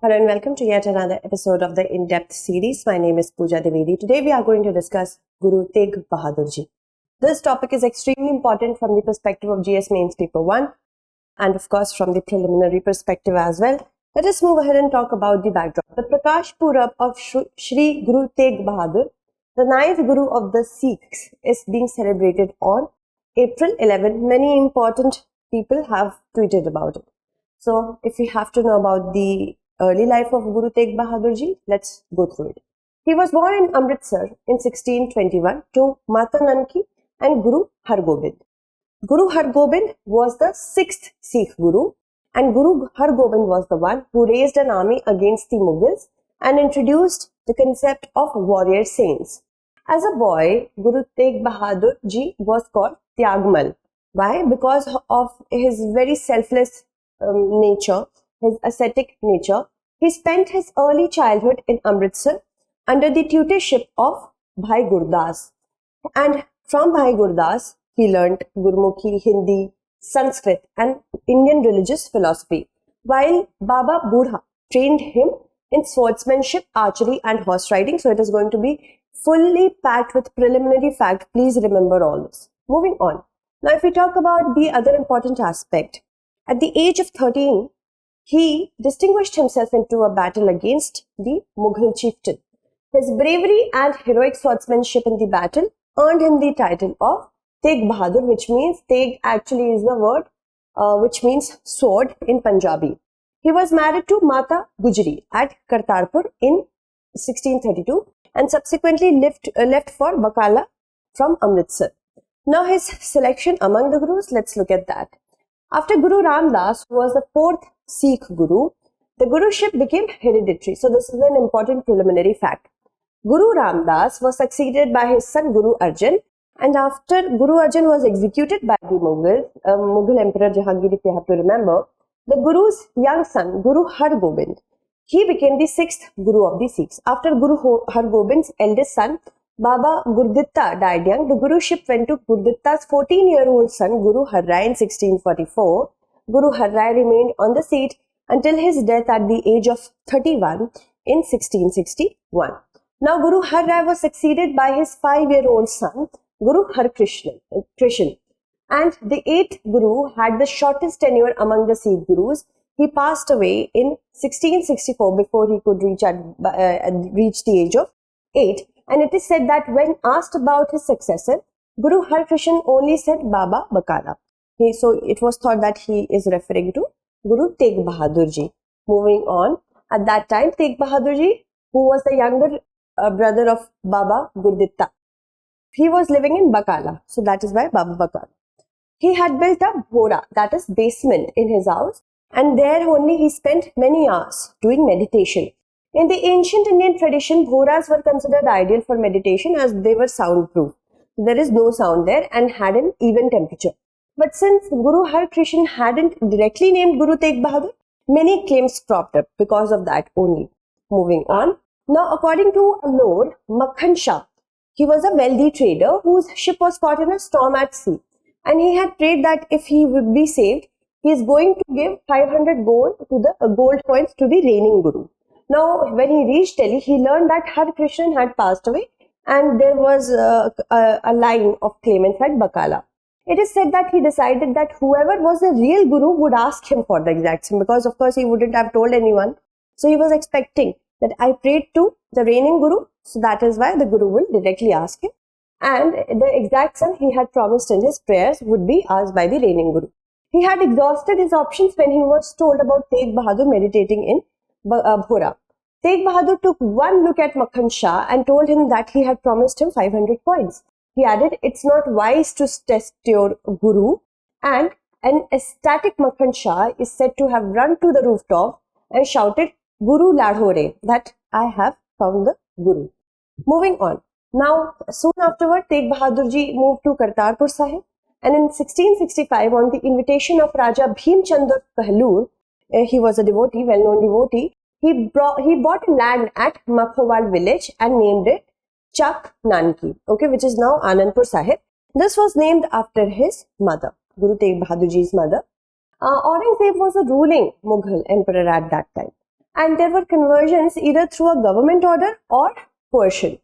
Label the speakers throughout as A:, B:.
A: Hello and welcome to yet another episode of the In-Depth series. My name is Pooja Devedi. Today we are going to discuss Guru Tegh Bahadur Ji. This topic is extremely important from the perspective of GS Mains Paper 1 and of course from the preliminary perspective as well. Let us move ahead and talk about the backdrop. The Prakash Purab of Shri Guru Tegh Bahadur, the ninth Guru of the Sikhs, is being celebrated on April 11. Many important people have tweeted about it. So if we have to know about the early life of Guru Tegh Bahadur Ji, let's go through it. He was born in Amritsar in 1621 to Mata Nanki and Guru Hargobind. Guru Hargobind was the sixth Sikh Guru, and Guru Hargobind was the one who raised an army against the Mughals and introduced the concept of warrior saints. As a boy, Guru Tegh Bahadur Ji was called Tyagmal. Why? Because of his very selfless nature, his ascetic nature. He spent his early childhood in Amritsar under the tutorship of Bhai Gurdas. And from Bhai Gurdas, he learnt Gurmukhi, Hindi, Sanskrit and Indian religious philosophy, while Baba Budha trained him in swordsmanship, archery and horse riding. So it is going to be fully packed with preliminary fact. Please remember all this. Moving on. Now if we talk about the other important aspect, at the age of 13, he distinguished himself into a battle against the Mughal chieftain. His bravery and heroic swordsmanship in the battle earned him the title of Tegh Bahadur, which means Tegh actually is the word which means sword in Punjabi. He was married to Mata Gujri at Kartarpur in 1632 and subsequently left for Bakala from Amritsar. Now his selection among the Gurus, let's look at that. After Guru Ram Das, who was the fourth Sikh Guru, the Guruship became hereditary. So this is an important preliminary fact. Guru Ram Das was succeeded by his son Guru Arjan, and after Guru Arjan was executed by the Mughal Emperor Jahangir, if you have to remember, the Guru's young son Guru Hargobind, he became the sixth Guru of the Sikhs. After Guru Hargobind's eldest son Baba Gurditta died young, the Guruship went to Gurditta's 14-year-old son Guru Har Rai in 1644. Guru Har Rai remained on the seat until his death at the age of 31 in 1661. Now Guru Har Rai was succeeded by his 5-year-old son Guru Har Krishan, and the 8th Guru had the shortest tenure among the Sikh Gurus. He passed away in 1664 before he could reach the age of 8. And it is said that when asked about his successor, Guru Har Krishan only said Baba Bakala. So it was thought that he is referring to Guru Tegh Bahadur Ji. Moving on, at that time Tegh Bahadur Ji, who was the younger brother of Baba Gurditta, he was living in Bakala. So that is why Baba Bakala. He had built a bhora, that is basement, in his house, and there only he spent many hours doing meditation. In the ancient Indian tradition, bhoras were considered ideal for meditation as they were soundproof. There is no sound there and had an even temperature. But since Guru Har Krishan hadn't directly named Guru Tegh Bahadur, many claims cropped up because of that only. Moving on. Now, according to a Lord Makhan Shah, he was a wealthy trader whose ship was caught in a storm at sea. And he had prayed that if he would be saved, he is going to give 500 gold coins to the reigning Guru. Now, when he reached Delhi, he learned that Har Krishan had passed away and there was a line of claimants at Bakala. It is said that he decided that whoever was the real Guru would ask him for the exact same, because of course he wouldn't have told anyone. So he was expecting that I prayed to the reigning Guru, so that is why the Guru will directly ask him. And the exact same he had promised in his prayers would be asked by the reigning Guru. He had exhausted his options when he was told about Tegh Bahadur meditating in Bhora. Tegh Bahadur took one look at Makhan Shah and told him that he had promised him 500 coins. He added, it's not wise to test your Guru, and an ecstatic Makhan Shah is said to have run to the rooftop and shouted, Guru Ladhore, that I have found the Guru. Moving on. Now, soon afterward, Tegh Bahadur Ji moved to Kartarpur Sahib, and in 1665, on the invitation of Raja Bhim Chandra Pahlur, he was a devotee, well-known devotee, he bought land at Makhowal village and named it Chak Nanki, which is now Anandpur Sahib. This was named after his mother, Guru Tegh Bahadur Ji's mother. Aurangzeb was a ruling Mughal emperor at that time. and there were conversions either through a government order or coercion.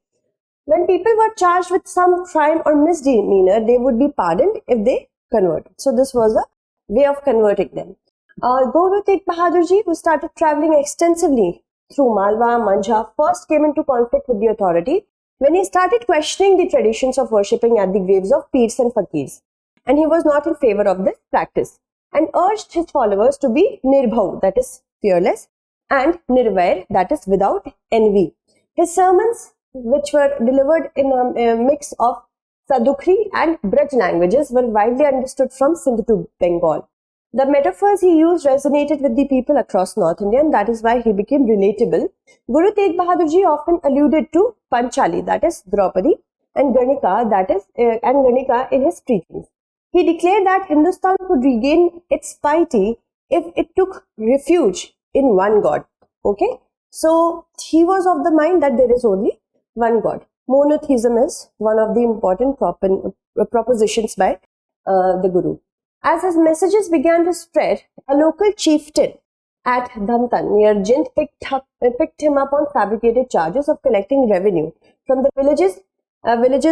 A: When people were charged with some crime or misdemeanor, they would be pardoned if they converted. So this was a way of converting them. Guru Tegh Bahadur Ji, who started traveling extensively through Malwa, Manjha, first came into conflict with the authority when he started questioning the traditions of worshipping at the graves of peers and fakirs. And he was not in favor of this practice and urged his followers to be nirbhav, that is fearless, and nirvair, that is without envy. His sermons, which were delivered in a mix of Sadukri and Braj languages, were widely understood from Sindh to Bengal. The metaphors he used resonated with the people across North India, and that is why he became relatable. Guru Tegh Bahadur Ji often alluded to Panchali, that is Draupadi, and Ganika in his preachings. He declared that Hindustan could regain its piety if it took refuge in one God. Okay, so he was of the mind that there is only one God. Monotheism is one of the important propositions by the Guru. As his messages began to spread, a local chieftain at Dhamtan near Jind picked him up on fabricated charges of collecting revenue from the villages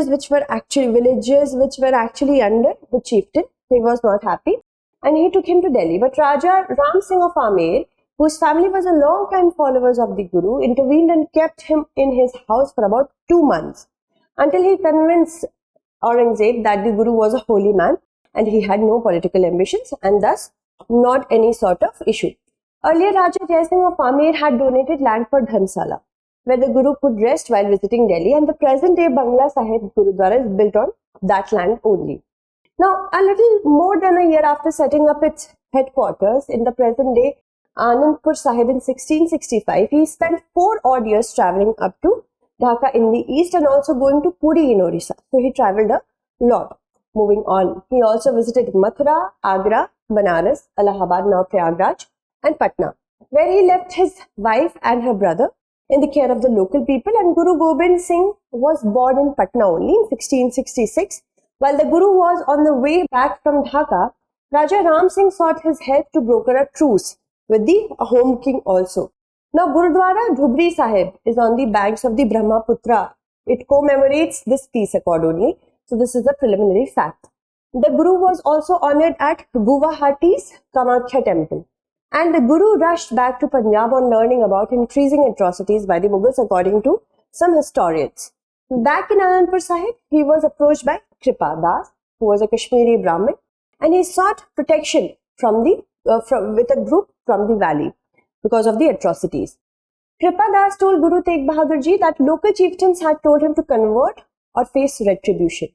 A: which were actually under the chieftain. He was not happy and he took him to Delhi. But Raja Ram Singh of Amer, whose family was a long-time followers of the Guru, intervened and kept him in his house for about 2 months until he convinced Aurangzeb that the Guru was a holy man and he had no political ambitions and thus not any sort of issue. Earlier, Raja Jai Singh of Amer had donated land for Dharmsala, where the Guru could rest while visiting Delhi, and the present-day Bangla Sahib Gurudwara is built on that land only. Now, a little more than a year after setting up its headquarters in the present-day Anandpur Sahib in 1665, he spent 4 odd years travelling up to Dhaka in the east and also going to Puri in Orissa. So he travelled a lot. Moving on, he also visited Mathura, Agra, Banaras, Allahabad, now Prayagraj, and Patna, where he left his wife and her brother in the care of the local people, and Guru Gobind Singh was born in Patna only in 1666. While the Guru was on the way back from Dhaka, Raja Ram Singh sought his help to broker a truce with the home king also. Now, Gurudwara Dhubri Sahib is on the banks of the Brahmaputra. It commemorates this peace accord only. So this is a preliminary fact. The Guru was also honoured at Guwahati's Kamakhya temple. And the Guru rushed back to Punjab on learning about increasing atrocities by the Mughals, according to some historians. Back in Anandpur Sahib, he was approached by Kripa Das, who was a Kashmiri Brahmin, and he sought protection with a group from the valley because of the atrocities. Kripa Das told Guru Tegh Bahadur Ji that local chieftains had told him to convert or face retribution.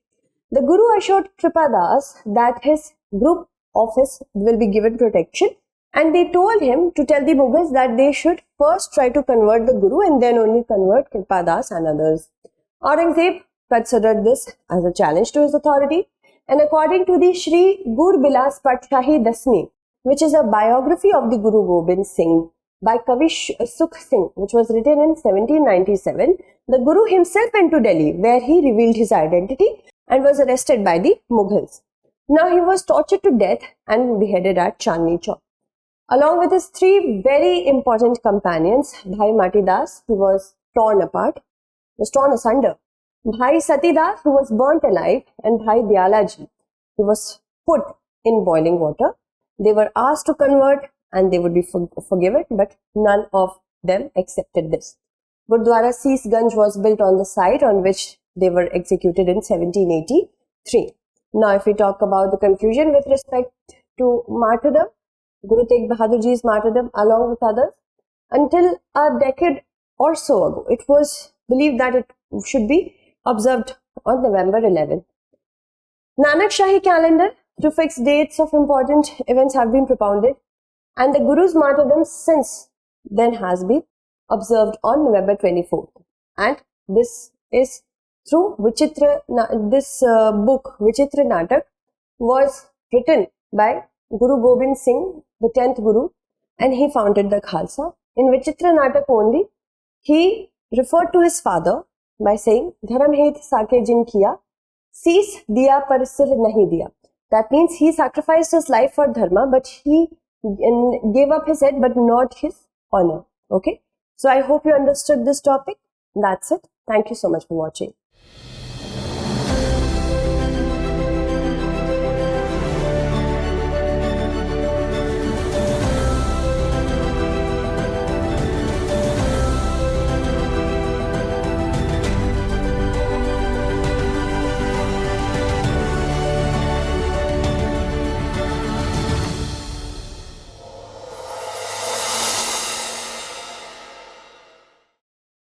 A: The Guru assured Kripa Das that his group office will be given protection, and they told him to tell the Mughals that they should first try to convert the Guru and then only convert Kripa Das and others. Aurangzeb considered this as a challenge to his authority, and according to the Shri Gur Bilas Patshahi Dasmi, which is a biography of the Guru Gobind Singh by Kavi Sukh Singh, which was written in 1797, the Guru himself went to Delhi, where he revealed his identity and was arrested by the Mughals. Now he was tortured to death and beheaded at Chandni Chowk. Along with his 3 very important companions, Bhai Mati Das, who was torn asunder, Bhai Sati Das, who was burnt alive, and Bhai Dyalaji, who was put in boiling water. They were asked to convert and they would be forgiven, but none of them accepted this. Gurdwara Seesganj was built on the site on which they were executed in 1783. Now, if we talk about the confusion with respect to martyrdom, Guru Tegh Bahadur Ji's martyrdom along with others, until a decade or so ago, it was believed that it should be observed on November 11th. Nanak Shahi calendar to fix dates of important events have been propounded, and the Guru's martyrdom since then has been observed on November 24th. And this is through Vichitra. This book, Vichitra Natak, was written by Guru Gobind Singh, the 10th Guru, and he founded the Khalsa. In Vichitra Natak only, he referred to his father by saying, Dharam het sake jin kiya, sees diya par sir nahi diya. That means he sacrificed his life for dharma, but he gave up his head, but not his honor. Okay. So I hope you understood this topic. That's it. Thank you so much for watching.